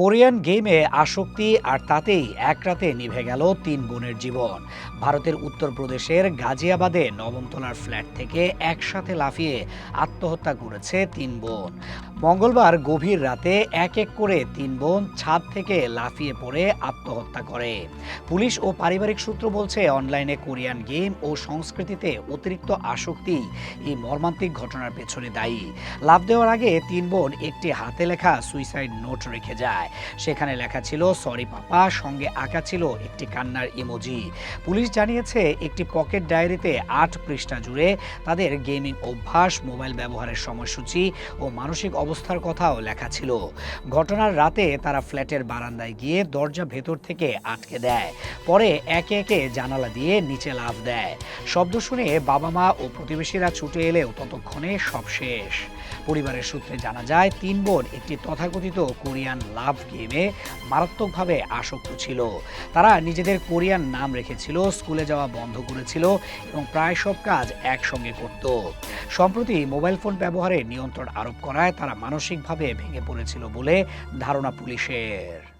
Korean গেমে আসক্তি আর তাতেই এক রাতে নিভে গেল তিন বোনের জীবন। ভারতের উত্তরপ্রদেশের গাজিয়াবাদে নবম তলার ফ্ল্যাট থেকে একসাথে লাফিয়ে আত্মহত্যা করেছে তিন বোন। মঙ্গলবার গভীর রাতে এক এক করে তিন বোন ছাদ থেকে লাফিয়ে পড়ে আত্মহত্যা করে। পুলিশ ও পারিবারিক সূত্র বলছে, অনলাইনে কোরিয়ান গেম ও সংস্কৃতিতে অতিরিক্ত আসক্তি এই মর্মান্তিক ঘটনার পেছনে দায়ী। লাফ দেওয়ার আগে তিন বোন একটি হাতে লেখা সুইসাইড নোট রেখে যায়। সেখানে লেখা ছিল সরি পাপা, সঙ্গে আঁকা ছিল একটি কান্নার ইমোজি। পুলিশ জানিয়েছে, একটি পকেট ডায়েরিতে ৮ পৃষ্ঠা জুড়ে তাদের গেমিং অভ্যাস, মোবাইল ব্যবহারের সময়সূচি ও মানসিক অবস্থার কথাও লেখা ছিল। ঘটনার রাতে তারা ফ্ল্যাটের বারান্দায় গিয়ে দরজা ভেতর থেকে আটকে দেয়। পরে একে একে জানালা দিয়ে নিচে লাফ দেয়। শব্দ শুনে বাবা মা ও প্রতিবেশীরা ছুটে এলেও ততক্ষণে সব শেষ। পরিবারের সূত্রে জানা যায়, তিন বোন একটি তথাকথিত কোরিয়ান লাভ গেমে মারাত্মকভাবে আসক্ত ছিল। তারা নিজেদের কোরিয়ান নাম রেখেছিল, স্কুলে যাওয়া বন্ধ করেছিল এবং প্রায় সব কাজ একসঙ্গে করত। সম্প্রতি মোবাইল ফোন ব্যবহারে নিয়ন্ত্রণ আরোপ করায় তারা মানসিকভাবে ভেঙে পড়েছিল বলে ধারণা পুলিশের।